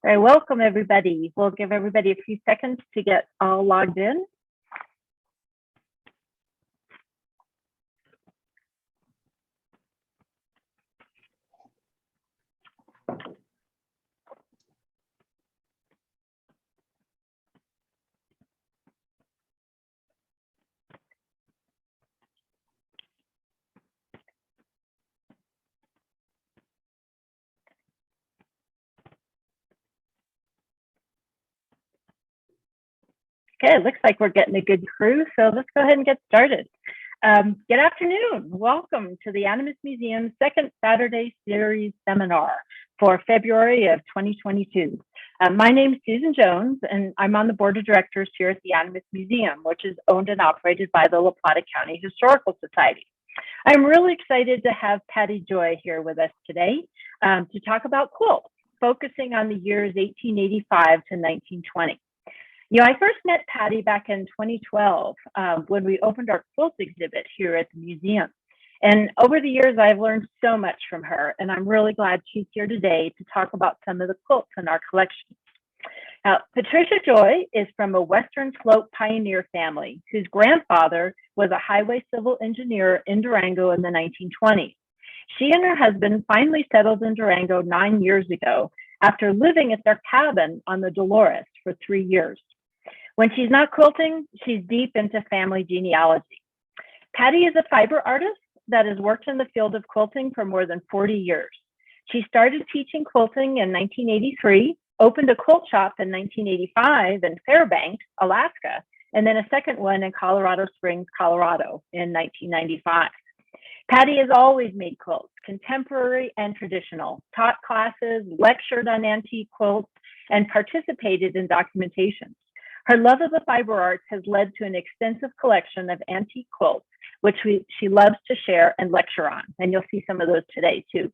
All right, welcome everybody. We'll give everybody a few seconds to get all logged in. Okay, it looks like we're getting a good crew, so let's go ahead and get started. Good afternoon. Welcome to the Animas Museum's second Saturday series seminar for February of 2022. My name is Susan Jones, and I'm on the board of directors here at the Animas Museum, which is owned and operated by the La Plata County Historical Society. I'm really excited to have Patty Joy here with us today to talk about quilts, focusing on the years 1885 to 1920. You know, I first met Patty back in 2012 when we opened our quilts exhibit here at the museum. And over the years, I've learned so much from her, and I'm really glad she's here today to talk about some of the quilts in our collection. Now, Patricia Joy is from a Western Slope pioneer family whose grandfather was a highway civil engineer in Durango in the 1920s. She and her husband finally settled in Durango 9 years ago after living at their cabin on the Dolores for 3 years. When she's not quilting, she's deep into family genealogy. Patty is a fiber artist that has worked in the field of quilting for more than 40 years. She started teaching quilting in 1983, opened a quilt shop in 1985 in Fairbanks, Alaska, and then a second one in Colorado Springs, Colorado in 1995. Patty has always made quilts, contemporary and traditional, taught classes, lectured on antique quilts, and participated in documentations. Her love of the fiber arts has led to an extensive collection of antique quilts, which she loves to share and lecture on, and you'll see some of those today too.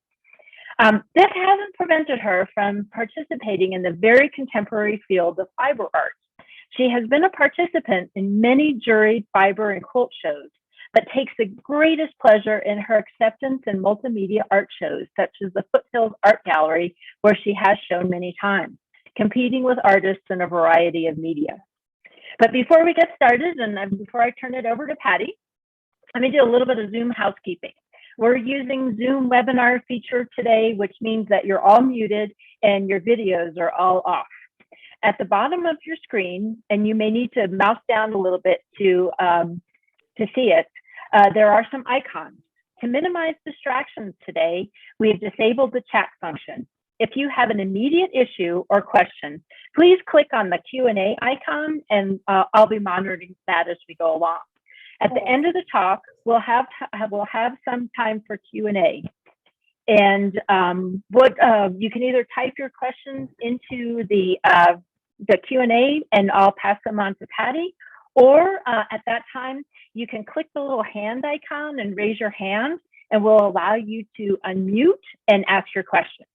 This hasn't prevented her from participating in the very contemporary field of fiber arts. She has been a participant in many juried fiber and quilt shows, but takes the greatest pleasure in her acceptance in multimedia art shows, such as the Foothills Art Gallery, where she has shown many times, competing with artists in a variety of media. But before we get started, and before I turn it over to Patty, let me do a little bit of Zoom housekeeping. We're using Zoom webinar feature today, which means that you're all muted and your videos are all off. At the bottom of your screen, and you may need to mouse down a little bit to see it, there are some icons. To minimize distractions today, we have disabled the chat function. If you have an immediate issue or question, please click on the Q&A icon, and I'll be monitoring that as we go along. At the end of the talk, we'll have some time for Q&A. And you can either type your questions into the Q&A, and I'll pass them on to Patty, or at that time, you can click the little hand icon and raise your hand, and we'll allow you to unmute and ask your question.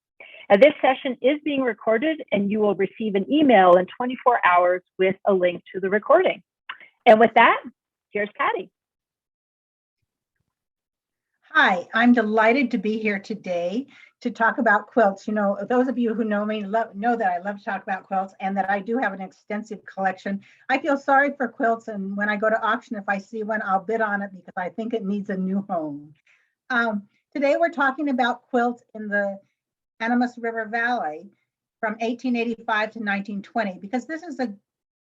This session is being recorded, and you will receive an email in 24 hours with a link to the recording. And with that, here's Patty. Hi, I'm delighted to be here today to talk about quilts. You know, those of you who know me know that I love to talk about quilts and that I do have an extensive collection. I feel sorry for quilts, and when I go to auction, if I see one, I'll bid on it because I think it needs a new home. Today, we're talking about quilts in the Animas River Valley from 1885 to 1920, because this is a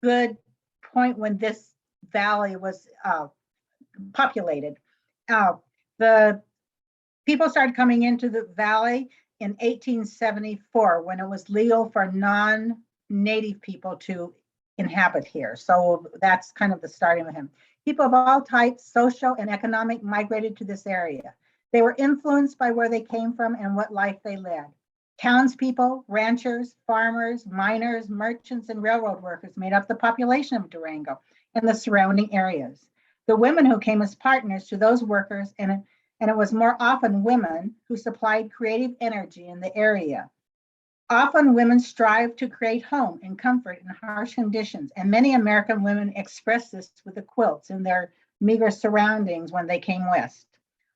good point when this valley was populated. The people started coming into the valley in 1874 when it was legal for non-native people to inhabit here. So that's kind of the starting with him. People of all types, social and economic, migrated to this area. They were influenced by where they came from and what life they led. Townspeople, ranchers, farmers, miners, merchants, and railroad workers made up the population of Durango and the surrounding areas. The women who came as partners to those workers, and it was more often women who supplied creative energy in the area. Often women strive to create home and comfort in harsh conditions, and many American women expressed this with the quilts in their meager surroundings when they came west.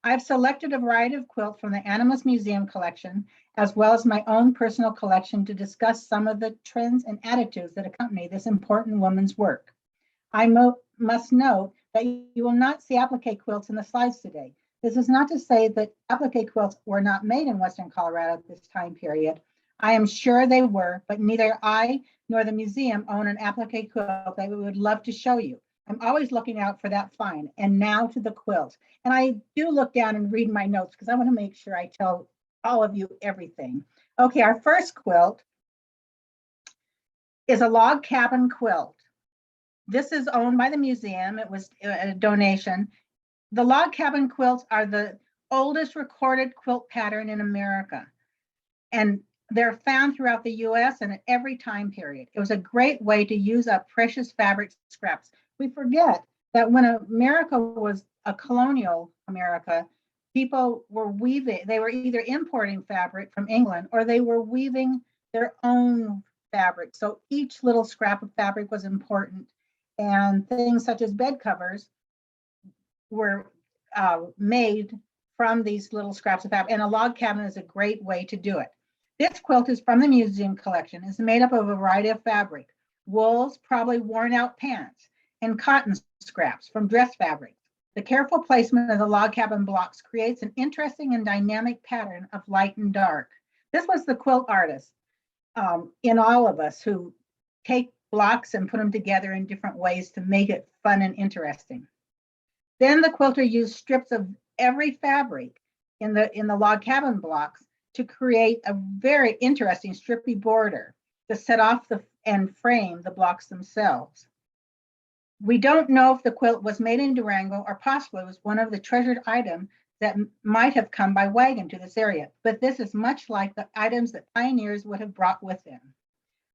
I've selected a variety of quilts from the Animas Museum collection, as well as my own personal collection to discuss some of the trends and attitudes that accompany this important woman's work. I must note that you will not see applique quilts in the slides today. This is not to say that applique quilts were not made in Western Colorado at this time period. I am sure they were, but neither I nor the museum own an applique quilt that we would love to show you. I'm always looking out for that find. And now to the quilt. And I do look down and read my notes because I want to make sure I tell all of you everything. Okay, our first quilt is a log cabin quilt. This is owned by the museum. It was a donation. The log cabin quilts are the oldest recorded quilt pattern in America. And they're found throughout the US and at every time period. It was a great way to use up precious fabric scraps. We forget that when America was a colonial America, people were weaving, they were either importing fabric from England or they were weaving their own fabric. So each little scrap of fabric was important. And things such as bed covers were made from these little scraps of fabric. And a log cabin is a great way to do it. This quilt is from the museum collection. It's made up of a variety of fabric, wools, probably worn out pants, and cotton scraps from dress fabric. The careful placement of the log cabin blocks creates an interesting and dynamic pattern of light and dark. This was the quilt artist in all of us who take blocks and put them together in different ways to make it fun and interesting. Then the quilter used strips of every fabric in the log cabin blocks to create a very interesting strippy border to set off and frame the blocks themselves. We don't know if the quilt was made in Durango or possibly was one of the treasured items that might have come by wagon to this area, but this is much like the items that pioneers would have brought with them.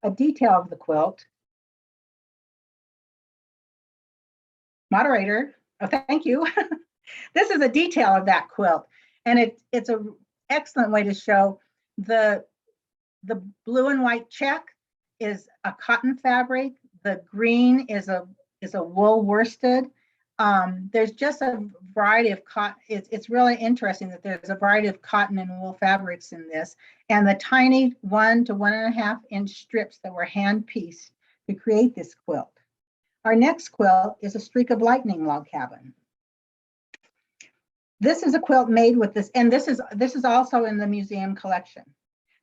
A detail of the quilt. Moderator, oh, thank you. This is a detail of that quilt, and it's an excellent way to show the blue and white check is a cotton fabric. The green is a wool worsted. There's just a variety of cotton. It's really interesting that there's a variety of cotton and wool fabrics in this, and the tiny 1 to 1.5 inch strips that were hand pieced to create this quilt. Our next quilt is a streak of lightning log cabin. This is a quilt made with this, and this is also in the museum collection.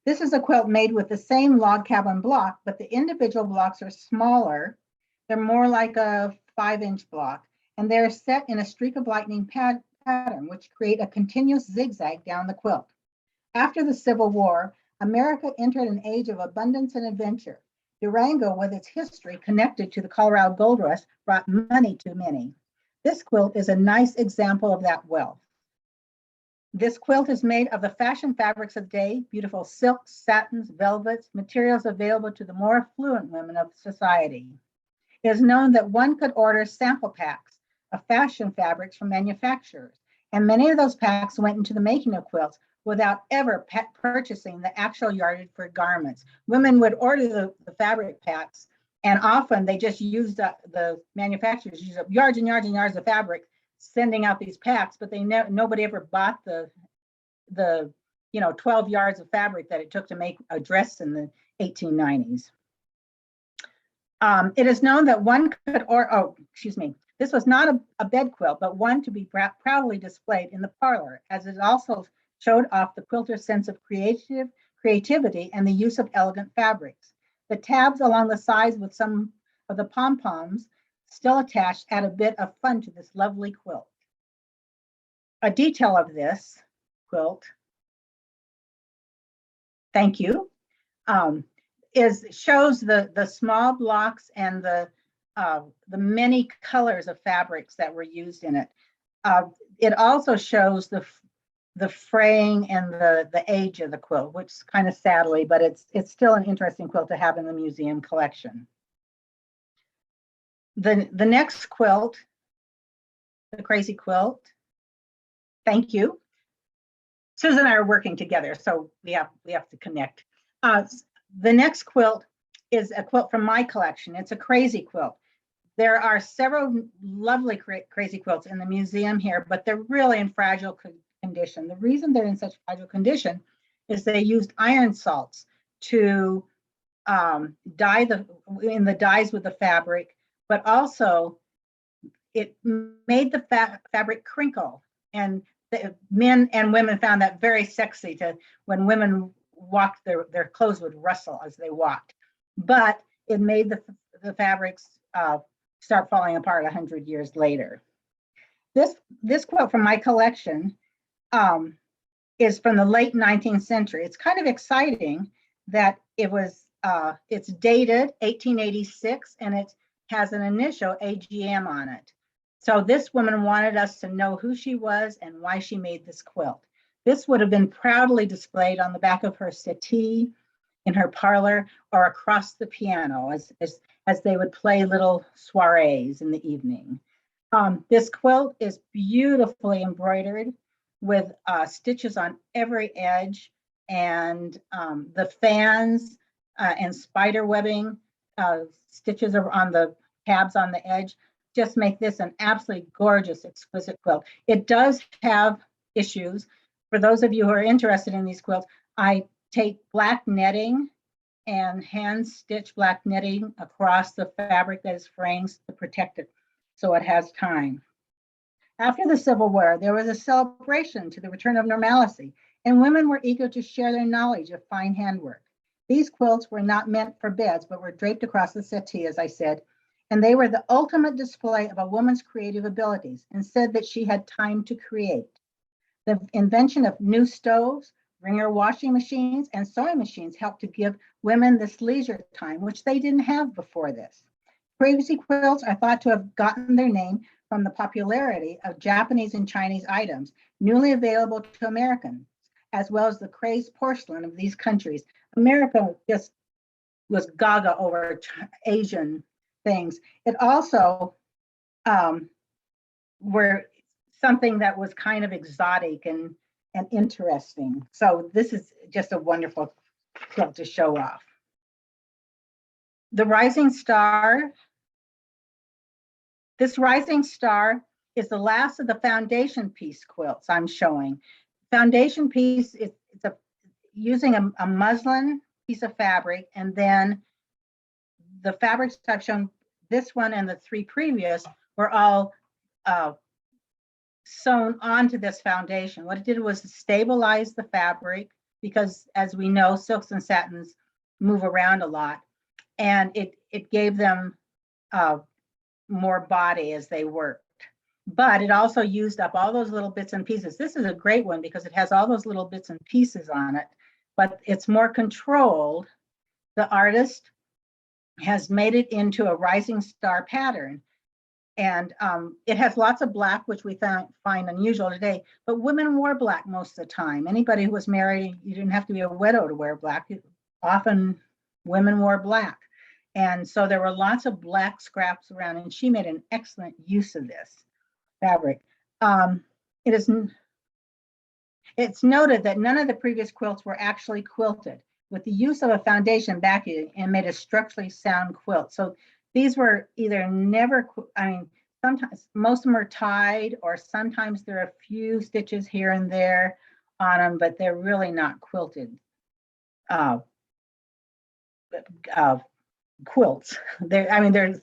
This is a quilt made with the same log cabin block, but the individual blocks are smaller. They're more like a 5-inch block, and they're set in a streak of lightning pattern, which create a continuous zigzag down the quilt. After the Civil War, America entered an age of abundance and adventure. Durango, with its history connected to the Colorado Gold Rush, brought money to many. This quilt is a nice example of that wealth. This quilt is made of the fashion fabrics of the day, beautiful silks, satins, velvets, materials available to the more affluent women of society. It is known that one could order sample packs of fashion fabrics from manufacturers, and many of those packs went into the making of quilts without ever purchasing the actual yardage for garments. Women would order the fabric packs, and often they just used the manufacturers used up yards and yards and yards of fabric, sending out these packs, but nobody ever bought the 12 yards of fabric that it took to make a dress in the 1890s. It is known that one could, this was not a bed quilt, but one to be proudly displayed in the parlor, as it also showed off the quilter's sense of creativity and the use of elegant fabrics. The tabs along the sides with some of the pom-poms still attached add a bit of fun to this lovely quilt. A detail of this quilt, thank you, shows the small blocks and the many colors of fabrics that were used in it. It also shows the fraying and the age of the quilt, which is kind of sadly, but it's still an interesting quilt to have in the museum collection. The next quilt, the crazy quilt, thank you. Susan and I are working together, so we have to connect. The next quilt is a quilt from my collection. It's a crazy quilt. There are several lovely crazy quilts in the museum here, but they're really in fragile condition. The reason they're in such fragile condition is they used iron salts to dye in the dyes with the fabric, but also it made the fabric crinkle, and men and women found that very sexy to when women walked, their clothes would rustle as they walked, but it made the fabrics start falling apart 100 years later. This quilt from my collection is from the late 19th century. It's kind of exciting that it's dated 1886 and it has an initial AGM on it. So this woman wanted us to know who she was and why she made this quilt. This would have been proudly displayed on the back of her settee, in her parlor, or across the piano as they would play little soirees in the evening. This quilt is beautifully embroidered with stitches on every edge, and the fans and spider webbing stitches are on the tabs on the edge just make this an absolutely gorgeous, exquisite quilt. It does have issues. For those of you who are interested in these quilts, I take black netting and hand stitch black netting across the fabric that is frames to protect it so it has time. After the Civil War, there was a celebration to the return of normalcy, and women were eager to share their knowledge of fine handwork. These quilts were not meant for beds, but were draped across the settee, as I said, and they were the ultimate display of a woman's creative abilities, and said that she had time to create. The invention of new stoves, wringer washing machines, and sewing machines helped to give women this leisure time, which they didn't have before this. Crazy quilts are thought to have gotten their name from the popularity of Japanese and Chinese items, newly available to Americans, as well as the crazed porcelain of these countries. America just was gaga over Asian things. It also were something that was kind of exotic and interesting. So this is just a wonderful quilt to show off. The Rising Star. This Rising Star is the last of the foundation piece quilts I'm showing. Foundation piece is using a muslin piece of fabric, and then the fabrics I've shown, this one and the three previous, were all sewn onto this foundation. What it did was stabilize the fabric, because as we know, silks and satins move around a lot, and it gave them more body as they worked. But it also used up all those little bits and pieces. This is a great one because it has all those little bits and pieces on it, but it's more controlled. The artist has made it into a rising star pattern. And it has lots of black, which we find unusual today, but women wore black most of the time. Anybody who was married, you didn't have to be a widow to wear black. Often women wore black. And so there were lots of black scraps around, and she made an excellent use of this fabric. It's noted that none of the previous quilts were actually quilted, with the use of a foundation backing and made a structurally sound quilt. So these were either never, sometimes most of them are tied, or sometimes there are a few stitches here and there on them, but they're really not quilted quilts. They're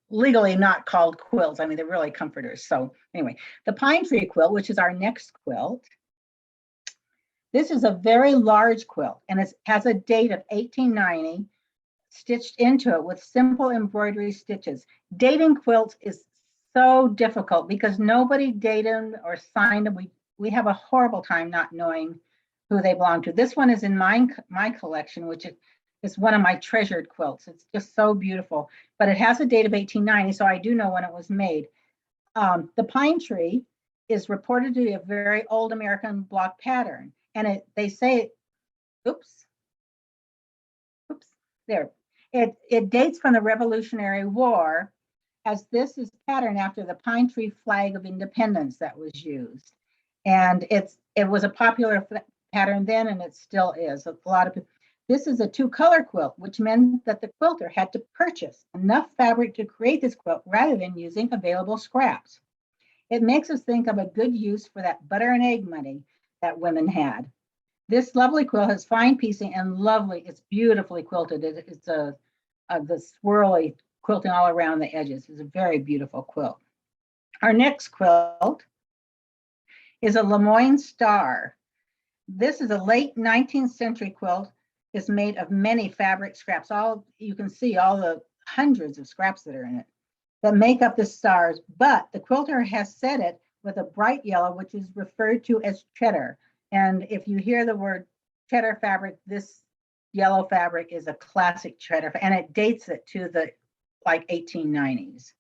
legally not called quilts. They're really comforters. So anyway, the pine tree quilt, which is our next quilt. This is a very large quilt, and it has a date of 1890 stitched into it with simple embroidery stitches. Dating quilts is so difficult because nobody dated them or signed them. We have a horrible time not knowing who they belong to. This one is in my collection, which is one of my treasured quilts. It's just so beautiful, but it has a date of 1890, so I do know when it was made. The pine tree is reported to be a very old American block pattern, and they say, it dates from the Revolutionary War, as this is patterned after the pine tree flag of independence that was used. And it was a popular pattern then, and it still is. A lot of This is a 2-color quilt, which meant that the quilter had to purchase enough fabric to create this quilt rather than using available scraps. It makes us think of a good use for that butter and egg money that women had. This lovely quilt has fine piecing and lovely, it's beautifully quilted. It's the swirly quilting all around the edges. It's a very beautiful quilt. Our next quilt is a Lemoyne Star. This is a late 19th century quilt. It's made of many fabric scraps. You can see all the hundreds of scraps that are in it that make up the stars, but the quilter has set it with a bright yellow, which is referred to as cheddar. And if you hear the word cheddar fabric, this yellow fabric is a classic cheddar, and it dates it to the 1890s.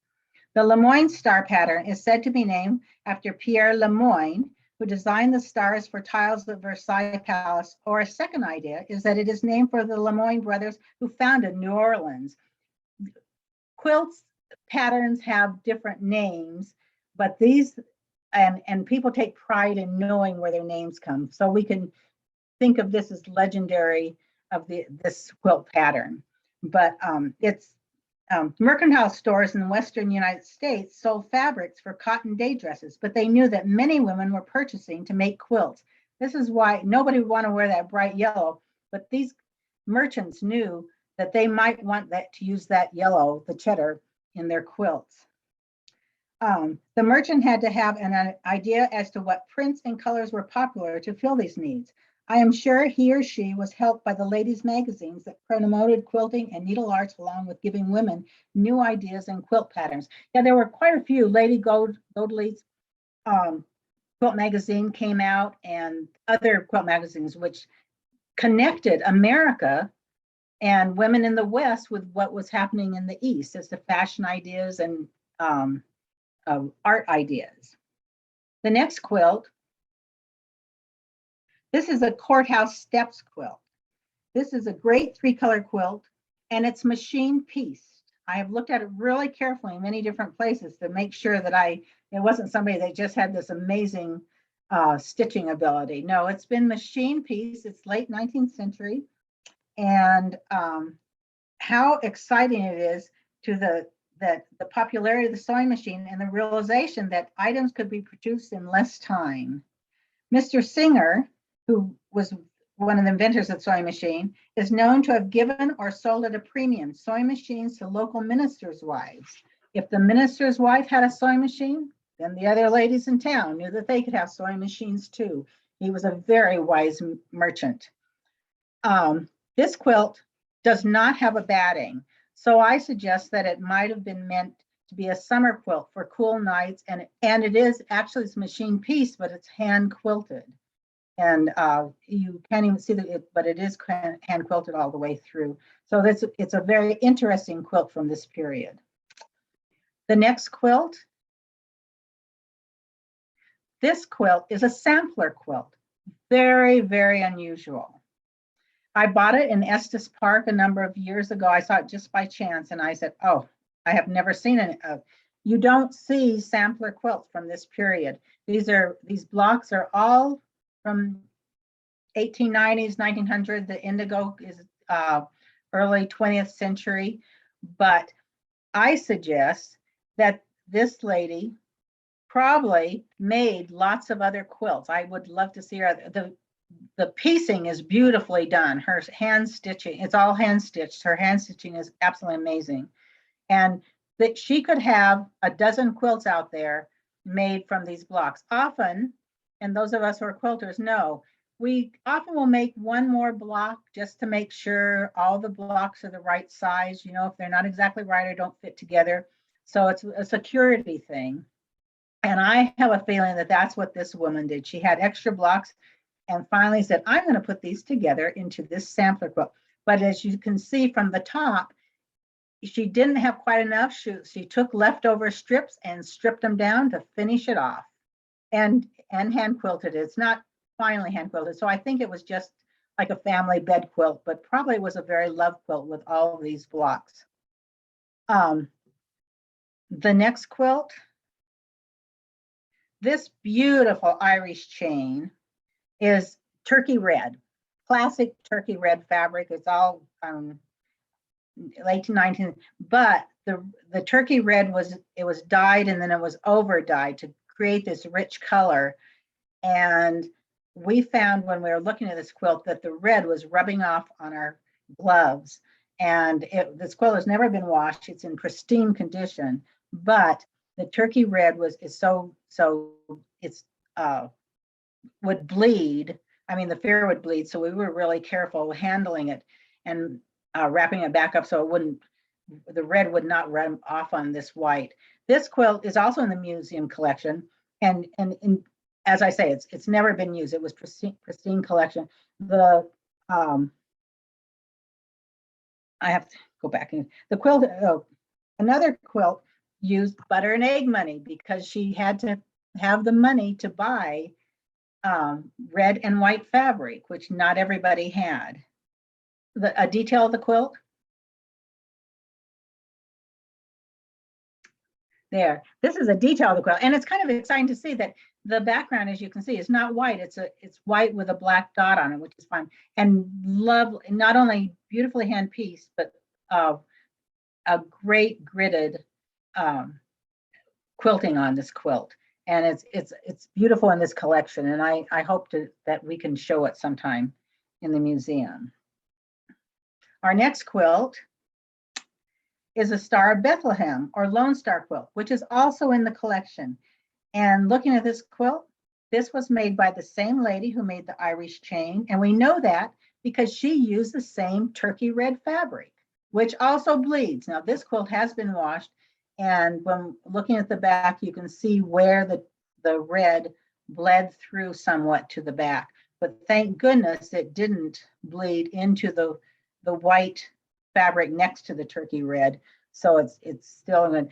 The Lemoyne star pattern is said to be named after Pierre Lemoyne, who designed the stars for tiles of Versailles Palace, or a second idea is that it is named for the Lemoyne brothers who founded New Orleans. Quilts patterns have different names, but these, and people take pride in knowing where their names come. So we can think of this as legendary of this quilt pattern. But it's mercantile stores in the Western United States sold fabrics for cotton day dresses, but they knew that many women were purchasing to make quilts. This is why nobody would want to wear that bright yellow, but these merchants knew that they might want to use that yellow, the cheddar, in their quilts. The merchant had to have an idea as to what prints and colors were popular to fill these needs. I am sure he or she was helped by the ladies' magazines that promoted quilting and needle arts, along with giving women new ideas and quilt patterns. Yeah, there were quite a few. Lady Godley's quilt magazine came out, and other quilt magazines which connected America and women in the West with what was happening in the East as to fashion ideas and art ideas. The next quilt, this is a courthouse steps quilt. This is a great 3-color quilt, and it's machine pieced. I have looked at it really carefully in many different places to make sure that it wasn't somebody that just had this amazing stitching ability. No, it's been machine pieced. It's late 19th century. And how exciting it is to the popularity of the sewing machine and the realization that items could be produced in less time. Mr. Singer, who was one of the inventors of the sewing machine, is known to have given or sold at a premium sewing machines to local ministers' wives. If the minister's wife had a sewing machine, then the other ladies in town knew that they could have sewing machines too. He was a very wise merchant. This quilt does not have a batting, so I suggest that it might have been meant to be a summer quilt for cool nights, and it is actually, it's machine pieced, but it's hand quilted. And you can't even see but it is hand quilted all the way through. So it's a very interesting quilt from this period. The next quilt. This quilt is a sampler quilt. Very, very unusual. I bought it in Estes Park a number of years ago. I saw it just by chance, and I said, oh, I have never seen it. You don't see sampler quilts from this period. These blocks are all from 1890s, 1900. The indigo is early 20th century. But I suggest that this lady probably made lots of other quilts. I would love to see her. The piecing is beautifully done. Her hand stitching, it's all hand stitched. Her hand stitching is absolutely amazing. And that she could have a dozen quilts out there made from these blocks. Often, and those of us who are quilters know, we often will make one more block just to make sure all the blocks are the right size. You know, if they're not exactly right or don't fit together. So it's a security thing. And I have a feeling that that's what this woman did. She had extra blocks and finally said, I'm going to put these together into this sampler quilt. But as you can see from the top, she didn't have quite enough. She took leftover strips and stripped them down to finish it off and hand quilted it. It's not finally hand quilted. So I think it was just like a family bed quilt, but probably was a very loved quilt with all of these blocks. The next quilt, this beautiful Irish chain is turkey red. classic turkey red fabric. It's all late 19th, but the turkey red was dyed and then it was over dyed to create this rich color. And we found when we were looking at this quilt that the red was rubbing off on our gloves. And this quilt has never been washed. It's in pristine condition, but the turkey red is so it's would bleed. I mean, the fear would bleed. So we were really careful handling it and wrapping it back up so the red would not run off on this white. This quilt is also in the museum collection. And as I say, it's never been used. It was pristine collection. I have to go back and the quilt, another quilt used butter and egg money because she had to have the money to buy red and white fabric, which not everybody had. A detail of the quilt. There, this is a detail of the quilt, and it's kind of exciting to see that the background, as you can see, is not white. It's white with a black dot on it, which is fun and lovely. Not only beautifully hand pieced, but a great gridded quilting on this quilt. And it's beautiful in this collection, and I hope that we can show it sometime in the museum. Our next quilt is a Star of Bethlehem or Lone Star quilt, which is also in the collection. And looking at this quilt, this was made by the same lady who made the Irish chain. And we know that because she used the same turkey red fabric, which also bleeds. Now this quilt has been washed, and when looking at the back, you can see where the red bled through somewhat to the back. But thank goodness it didn't bleed into the white fabric next to the turkey red. So it's still good.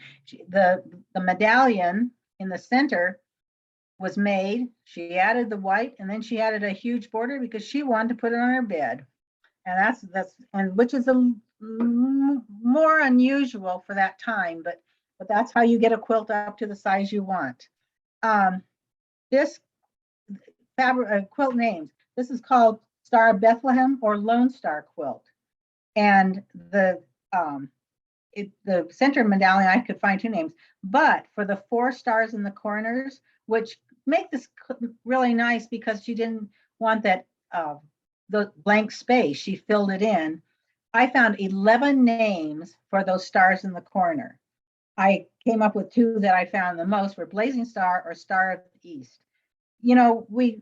The medallion in the center was made. She added the white, and then she added a huge border because she wanted to put it on her bed. And that's which is more unusual for that time, but that's how you get a quilt up to the size you want. This fabric quilt names. This is called Star of Bethlehem or Lone Star quilt. And the center medallion, I could find two names, but for the 4 stars in the corners, which make this really nice because she didn't want that the blank space, she filled it in. I found 11 names for those stars in the corner. I came up with 2 that I found the most were Blazing Star or Star of the East. You know, we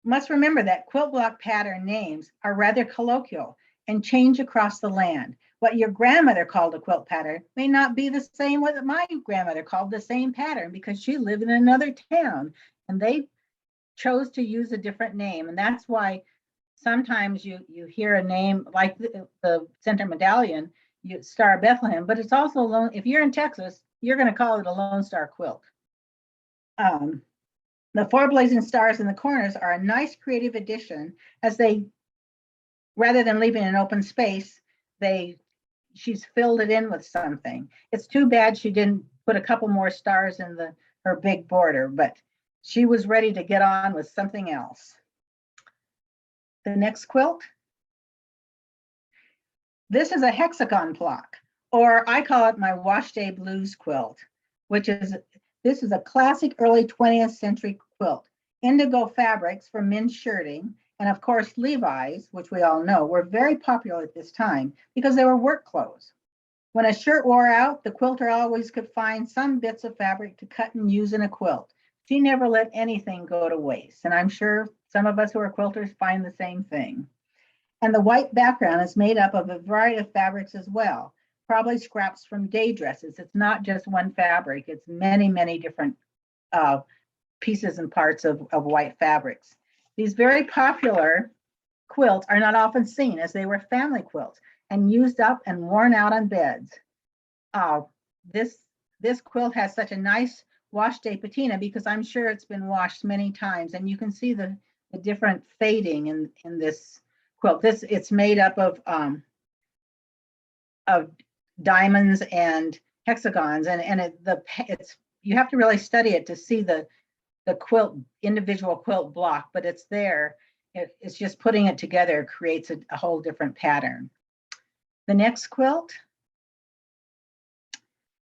must remember that quilt block pattern names are rather colloquial and change across the land. What your grandmother called a quilt pattern may not be the same what my grandmother called the same pattern because she lived in another town and they chose to use a different name. And that's why sometimes you hear a name like the center medallion, Star of Bethlehem, but it's also Lone. If you're in Texas, you're going to call it a Lone Star quilt. The 4 blazing stars in the corners are a nice creative addition as they, rather than leaving an open space, she's filled it in with something. It's too bad she didn't put a couple more stars in her big border, but she was ready to get on with something else. The next quilt. This is a hexagon block, or I call it my wash day blues quilt, this is a classic early 20th century quilt. Indigo fabrics for men's shirting, and of course Levi's, which we all know, were very popular at this time because they were work clothes. When a shirt wore out, the quilter always could find some bits of fabric to cut and use in a quilt. She never let anything go to waste, and I'm sure some of us who are quilters find the same thing. And the white background is made up of a variety of fabrics as well, probably scraps from day dresses. It's not just one fabric, it's many, many different pieces and parts of white fabrics. These very popular quilts are not often seen as they were family quilts and used up and worn out on beds. This quilt has such a nice wash day patina because I'm sure it's been washed many times, and you can see the different fading in this quilt. It's made up of diamonds and hexagons, and you have to really study it to see the quilt, individual quilt block, but it's there. It's just putting it together creates a whole different pattern. The next quilt.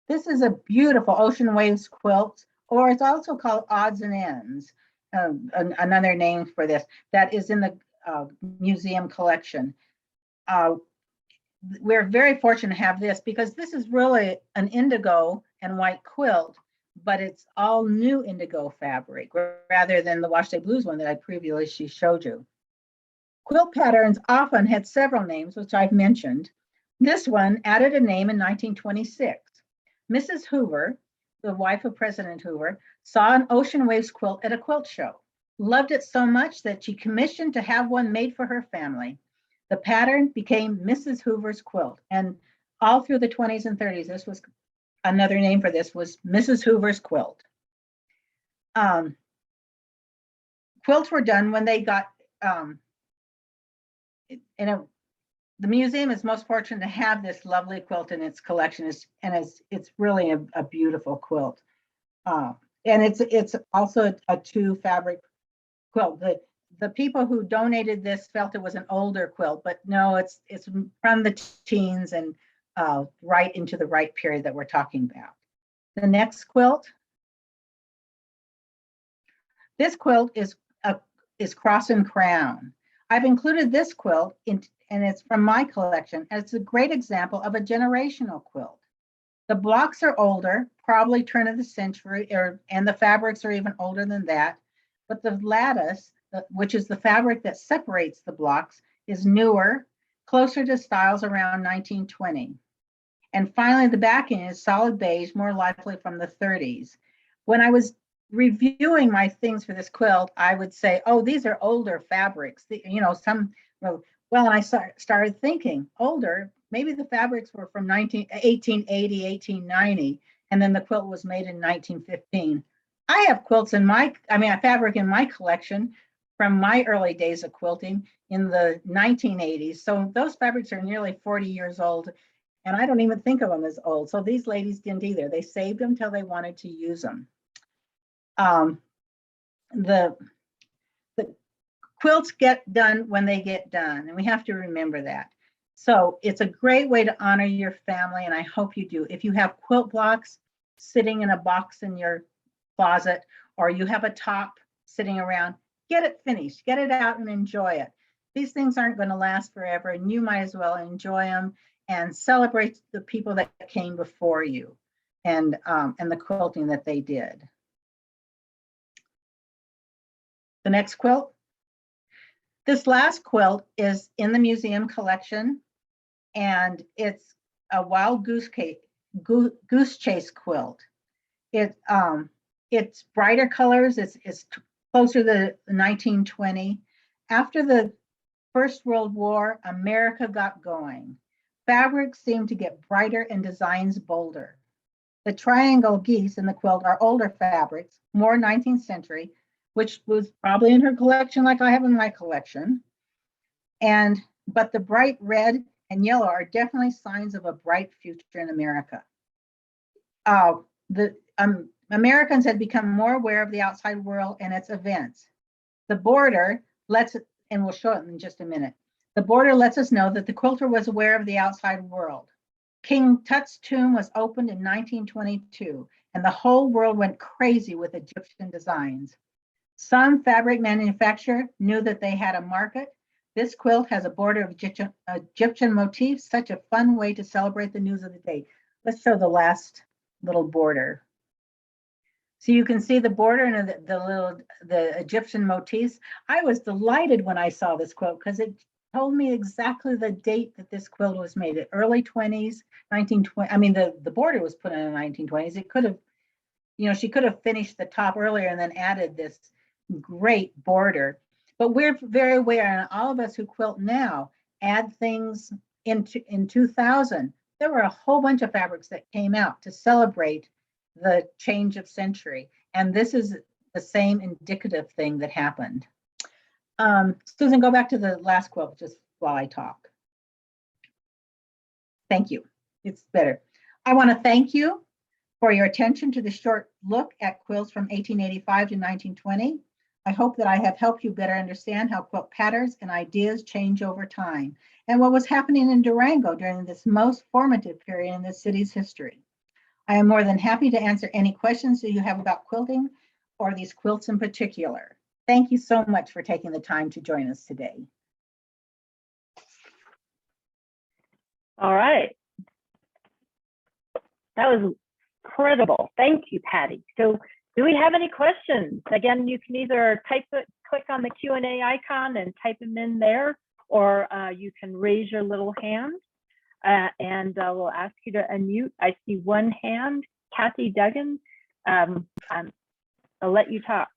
This is a beautiful ocean waves quilt, or it's also called odds and ends, another name for this, that is in the museum collection. We're very fortunate to have this because this is really an indigo and white quilt, but it's all new indigo fabric rather than the wash day blues one that I previously showed you. Quilt patterns often had several names, which I've mentioned. This one added a name in 1926. Mrs. Hoover, the wife of President Hoover, saw an ocean waves quilt at a quilt show, loved it so much that she commissioned to have one made for her family. The pattern became Mrs. Hoover's quilt, and all through the 20s and 30s, this was another name for this was Mrs. Hoover's quilt. Quilts were done when they got, the museum is most fortunate to have this lovely quilt in its collection, it's really a beautiful quilt. And it's also a two fabric quilt. The people who donated this felt it was an older quilt, but no, it's from the teens and right into the right period that we're talking about. The next quilt. This quilt is Cross and Crown. I've included this quilt and it's from my collection. And it's a great example of a generational quilt. The blocks are older, probably turn of the century, and the fabrics are even older than that. But the lattice, which is the fabric that separates the blocks, is newer, closer to styles around 1920. And finally, the backing is solid beige, more likely from the 30s. When I was reviewing my things for this quilt, I would say, oh, these are older fabrics. And I started thinking, older, maybe the fabrics were from 1880, 1890, and then the quilt was made in 1915. I have fabric in my collection from my early days of quilting in the 1980s. So those fabrics are nearly 40 years old, and I don't even think of them as old. So these ladies didn't either. They saved them till they wanted to use them. The quilts get done when they get done, and we have to remember that. So it's a great way to honor your family, and I hope you do. If you have quilt blocks sitting in a box in your closet, or you have a top sitting around, get it finished, get it out and enjoy it. These things aren't going to last forever, and you might as well enjoy them and celebrate the people that came before you and the quilting that they did. The next quilt. This last quilt is in the museum collection, and it's a wild goose chase quilt. It's brighter colors. It's closer to 1920. After the First World War, America got going. Fabrics seemed to get brighter and designs bolder. The triangle geese in the quilt are older fabrics, more 19th century, which was probably in her collection like I have in my collection. But the bright red and yellow are definitely signs of a bright future in America. Americans had become more aware of the outside world and its events. The border and we'll show it in just a minute. The border lets us know that the quilter was aware of the outside world. King Tut's tomb was opened in 1922, and the whole world went crazy with Egyptian designs. Some fabric manufacturer knew that they had a market. This quilt has a border of Egyptian motifs, such a fun way to celebrate the news of the day. Let's show the last little border. So you can see the border and the Egyptian motifs. I was delighted when I saw this quilt because it told me exactly the date that this quilt was made, at early 20s, 1920. I mean, the border was put in the 1920s. It could have, she could have finished the top earlier and then added this great border. But we're very aware, and all of us who quilt now add things in 2000. There were a whole bunch of fabrics that came out to celebrate the change of century. And this is the same indicative thing that happened. Susan, go back to the last quilt just while I talk. Thank you. It's better. I want to thank you for your attention to the short look at quilts from 1885 to 1920. I hope that I have helped you better understand how quilt patterns and ideas change over time and what was happening in Durango during this most formative period in the city's history. I am more than happy to answer any questions that you have about quilting or these quilts in particular. Thank you so much for taking the time to join us today. All right. That was incredible. Thank you, Patty. So do we have any questions? Again, you can either click on the Q&A icon and type them in there, or you can raise your little hand and we'll ask you to unmute. I see one hand, Kathy Duggan. I'll let you talk.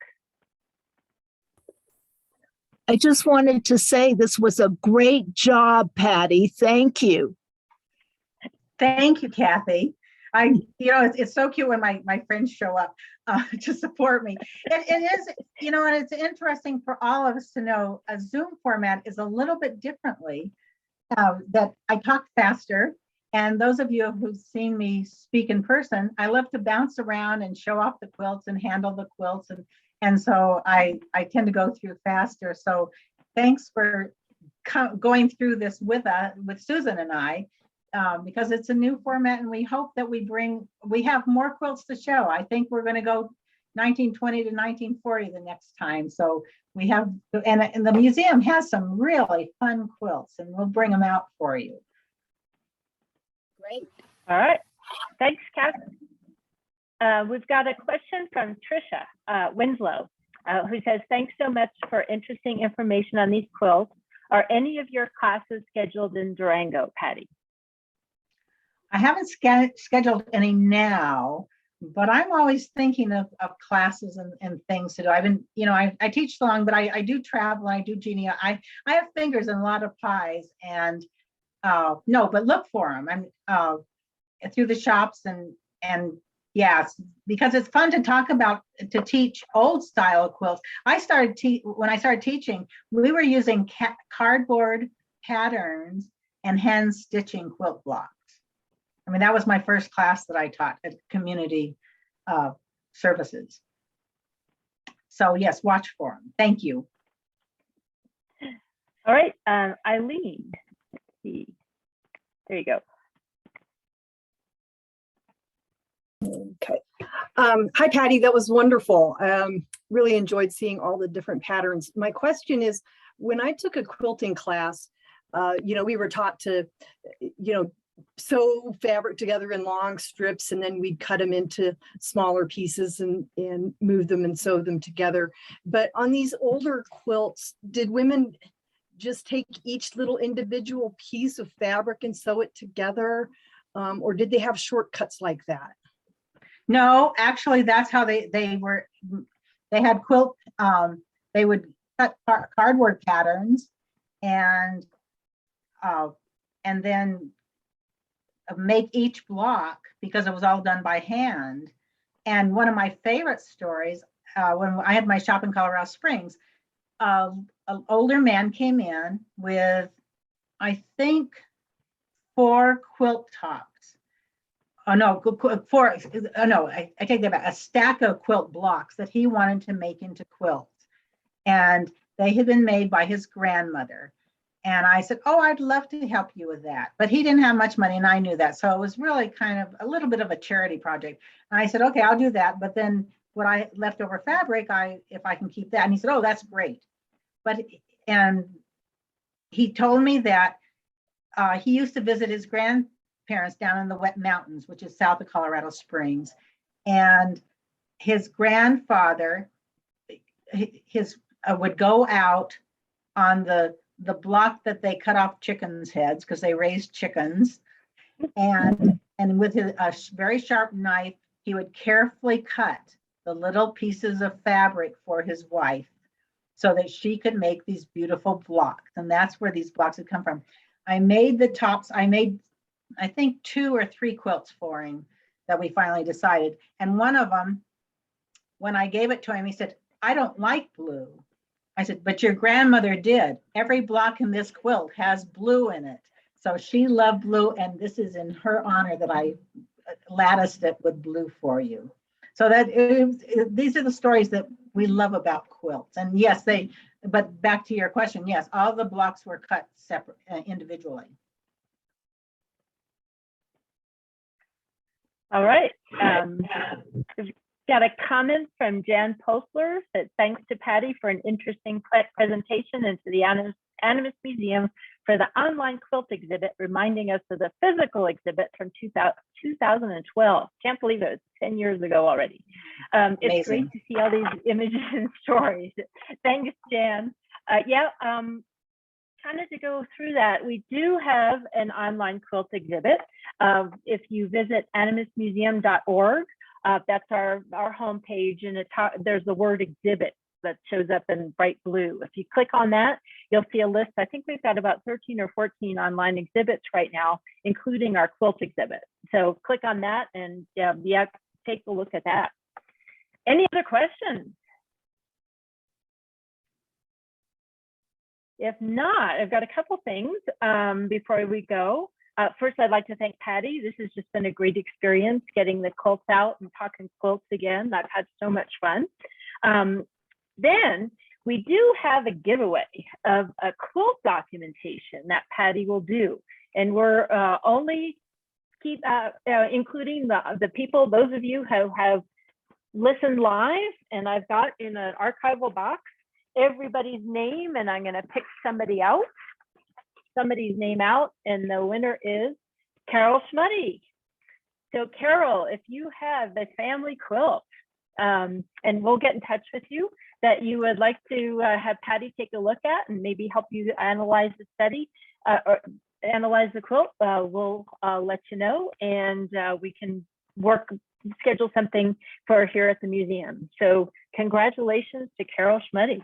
I just wanted to say this was a great job, Patty. Thank you. Thank you, Kathy. It's so cute when my friends show up to support me. It is, and it's interesting for all of us to know a Zoom format is a little bit differently, that I talk faster. And those of you who've seen me speak in person, I love to bounce around and show off the quilts and handle the quilts. And so I tend to go through faster. So thanks for going through this with Susan and I. Because it's a new format, and we hope that we have more quilts to show. I think we're going to go 1920 to 1940 the next time. So we have, and the museum has some really fun quilts, and we'll bring them out for you. Great. All right. Thanks, Kat. We've got a question from Trisha Winslow, who says, thanks so much for interesting information on these quilts. Are any of your classes scheduled in Durango, Patty? I haven't scheduled any now, but I'm always thinking of classes and things to do. I've been, I teach long, but I do travel. I do Genia. I have fingers in a lot of pies, and no, but look for them. I'm through the shops and yes, because it's fun to teach old style quilts. When I started teaching, we were using cardboard patterns and hand stitching quilt blocks. I mean, that was my first class that I taught at community services. So yes, watch for them. Thank you. All right, Eileen. There you go. Okay. Hi, Patty. That was wonderful. Really enjoyed seeing all the different patterns. My question is, when I took a quilting class, we were taught to, sew fabric together in long strips, and then we'd cut them into smaller pieces and move them and sew them together. But on these older quilts, did women just take each little individual piece of fabric and sew it together? Or did they have shortcuts like that? No, actually, that's how they had quilt. They would cut cardboard patterns and then make each block, because it was all done by hand. And one of my favorite stories, when I had my shop in Colorado Springs, an older man came in with, I think, 4 quilt tops. Oh no, 4, no, I take that back, a stack of quilt blocks that he wanted to make into quilts. And they had been made by his grandmother. And I said, oh, I'd love to help you with that. But he didn't have much money, and I knew that. So it was really kind of a little bit of a charity project. And I said, okay, I'll do that. But then what I left over fabric, if I can keep that. And he said, oh, that's great. And he told me that he used to visit his grandparents down in the Wet Mountains, which is south of Colorado Springs. And his grandfather, would go out on the block that they cut off chickens' heads, because they raised chickens, and with a very sharp knife, he would carefully cut the little pieces of fabric for his wife so that she could make these beautiful blocks. And that's where these blocks had come from. I made the tops. I made, I think, 2 or 3 quilts for him that we finally decided. And one of them, when I gave it to him, he said, I don't like blue. I said, but your grandmother did. Every block in this quilt has blue in it. So she loved blue, and this is in her honor that I latticed it with blue for you. So these are the stories that we love about quilts. And yes, but back to your question, yes, all the blocks were cut separate, individually. All right. We've got a comment from Jan Postler that thanks to Patty for an interesting presentation and to the Animist Museum for the online quilt exhibit, reminding us of the physical exhibit from 2012. Can't believe it was 10 years ago already. It's great to see all these images and stories. Thanks, Jan. Kind of to go through that, we do have an online quilt exhibit. If you visit animistmuseum.org, that's our homepage, and there's the word exhibit that shows up in bright blue. If you click on that, you'll see a list. I think we've got about 13 or 14 online exhibits right now, including our quilt exhibit. So click on that and take a look at that. Any other questions? If not, I've got a couple things before we go. First, I'd like to thank Patty. This has just been a great experience getting the quilts out and talking quilts again. I've had so much fun. Then we do have a giveaway of a quilt documentation that Patty will do. And we're only including the people, those of you who have listened live, and I've got in an archival box everybody's name, and I'm going to pick somebody's name out, and the winner is Carol Schmuddy. So Carol, if you have a family quilt, and we'll get in touch with you, that you would like to have Patty take a look at and maybe help you analyze the study or analyze the quilt, we'll let you know, and we can schedule something for here at the museum. So congratulations to Carol Schmuddy.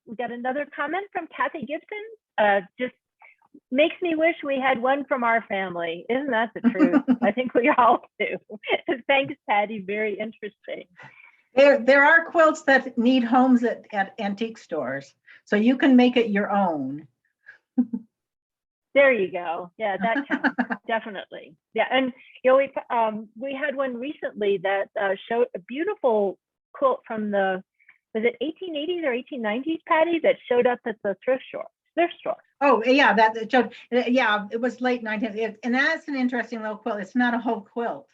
We got another comment from Kathy Gibson. Just makes me wish we had one from our family. Isn't that the truth? I think we all do. Thanks, Patty. Very interesting. There are quilts that need homes at antique stores, so you can make it your own. There you go. Yeah, that counts. Definitely. Yeah, and we had one recently that showed a beautiful quilt from the, was it 1880s or 1890s, Patty, that showed up at the thrift store. Oh yeah, that showed. Yeah, it was late 19th, and that's an interesting little quilt. It's not a whole quilt.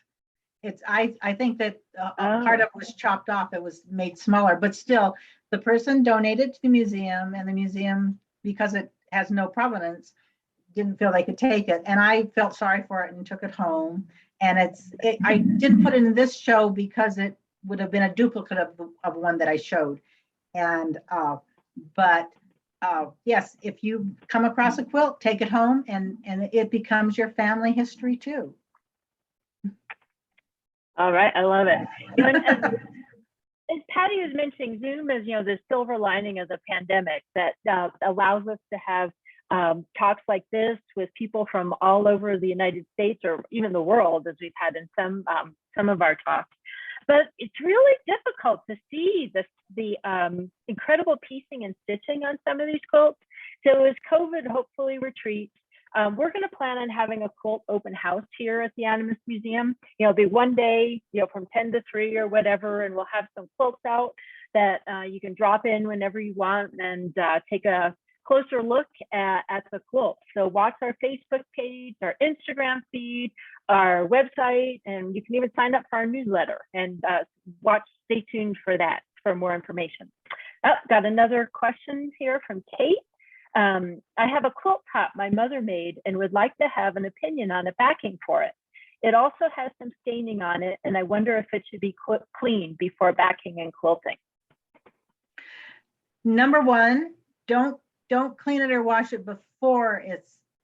It's I think that part of it was chopped off. It was made smaller, but still, the person donated to the museum, and the museum, because it has no provenance, didn't feel they could take it, and I felt sorry for it and took it home. And I didn't put it in this show because it would have been a duplicate of one that I showed. And yes, if you come across a quilt, take it home, and it becomes your family history too. All right, I love it. As Patty was mentioning, Zoom is, the silver lining of the pandemic that allows us to have talks like this with people from all over the United States or even the world, as we've had in some of our talks. But it's really difficult to see the incredible piecing and stitching on some of these quilts. So as COVID hopefully retreats, we're going to plan on having a quilt open house here at the Animist Museum. It'll be one day, from 10 to 3 or whatever, and we'll have some quilts out that you can drop in whenever you want and take a closer look at the quilt. So watch our Facebook page, our Instagram feed, our website, and you can even sign up for our newsletter and stay tuned for that for more information. Got another question here from Kate. I have a quilt top my mother made and would like to have an opinion on the backing for it. It also has some staining on it, and I wonder if it should be cleaned before backing and quilting. Number one, don't clean it or wash it before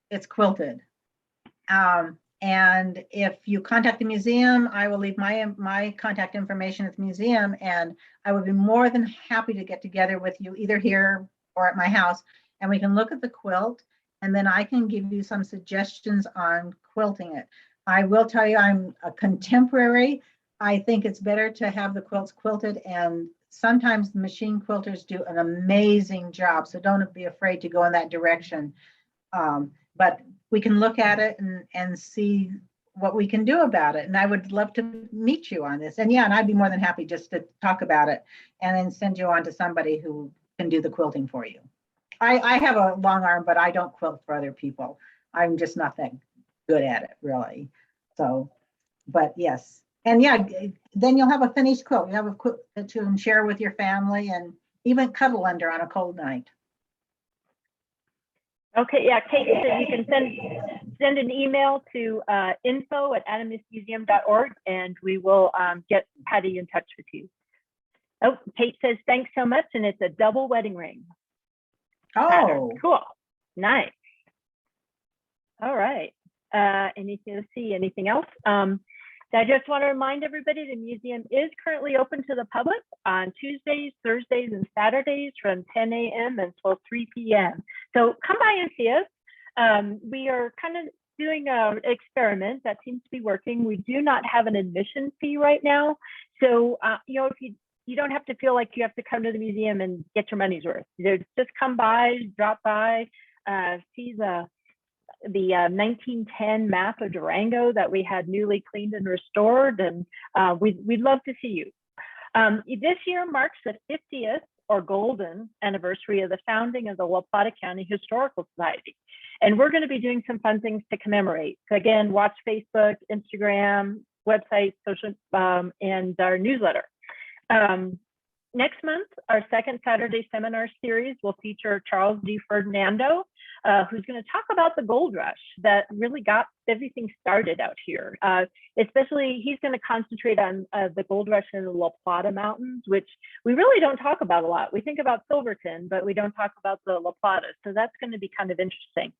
it's quilted. And if you contact the museum, I will leave my contact information at the museum, and I would be more than happy to get together with you either here or at my house, and we can look at the quilt, and then I can give you some suggestions on quilting it. I will tell you, I'm a contemporary. I think it's better to have the quilts quilted, and sometimes the machine quilters do an amazing job, so don't be afraid to go in that direction. But we can look at it and see what we can do about it. And I would love to meet you on this. And yeah, and I'd be more than happy just to talk about it and then send you on to somebody who can do the quilting for you. I have a long arm, but I don't quilt for other people. I'm just not that good at it, really. So, but yes. And yeah, then you'll have a finished quilt. You have a quilt to share with your family and even cuddle under on a cold night. Okay, yeah, Kate said you can send an email to info@animistmuseum.org and we will get Patty in touch with you. Oh, Kate says thanks so much, and it's a double wedding ring. Oh, Cool, nice. All right. Anything else? I just want to remind everybody the museum is currently open to the public on Tuesdays, Thursdays, and Saturdays from 10 a.m. until 3 p.m. So come by and see us. We are kind of doing an experiment that seems to be working. We do not have an admission fee right now. So, if you don't have to feel like you have to come to the museum and get your money's worth. Just come by, drop by, see the 1910 map of Durango that we had newly cleaned and restored, and we'd love to see you. This year marks the 50th or golden anniversary of the founding of the La Plata County Historical Society, and we're going to be doing some fun things to commemorate. So again, watch Facebook, Instagram, website, social, and our newsletter. Next month, our second Saturday seminar series will feature Charles D. Ferdinando, who's going to talk about the gold rush that really got everything started out here. Especially, he's going to concentrate on the gold rush in the La Plata Mountains, which we really don't talk about a lot. We think about Silverton, but we don't talk about the La Plata. So that's going to be kind of interesting.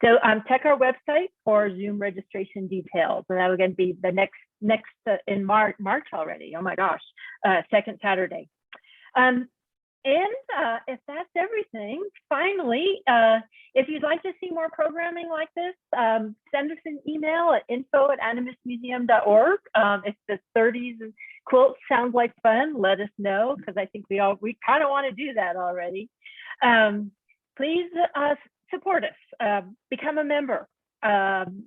So check our website for Zoom registration details. And that will again be the next in March already. Oh my gosh, second Saturday. If that's everything, finally, if you'd like to see more programming like this, send us an email at info@animistmuseum.org. If the 30s quilt sounds like fun, let us know, because I think we kind of want to do that already. Please support us, become a member,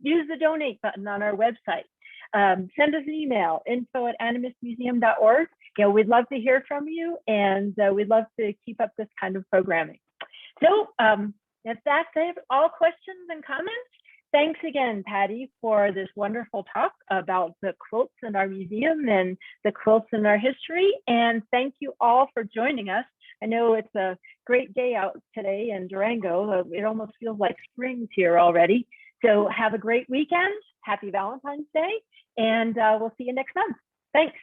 use the donate button on our website. Send us an email, info@animistmuseum.org. We'd love to hear from you, and we'd love to keep up this kind of programming. So if that's it, all questions and comments, thanks again, Patty, for this wonderful talk about the quilts in our museum and the quilts in our history. And thank you all for joining us. I know it's a great day out today in Durango. It almost feels like spring's here already. So have a great weekend. Happy Valentine's Day. And we'll see you next month. Thanks.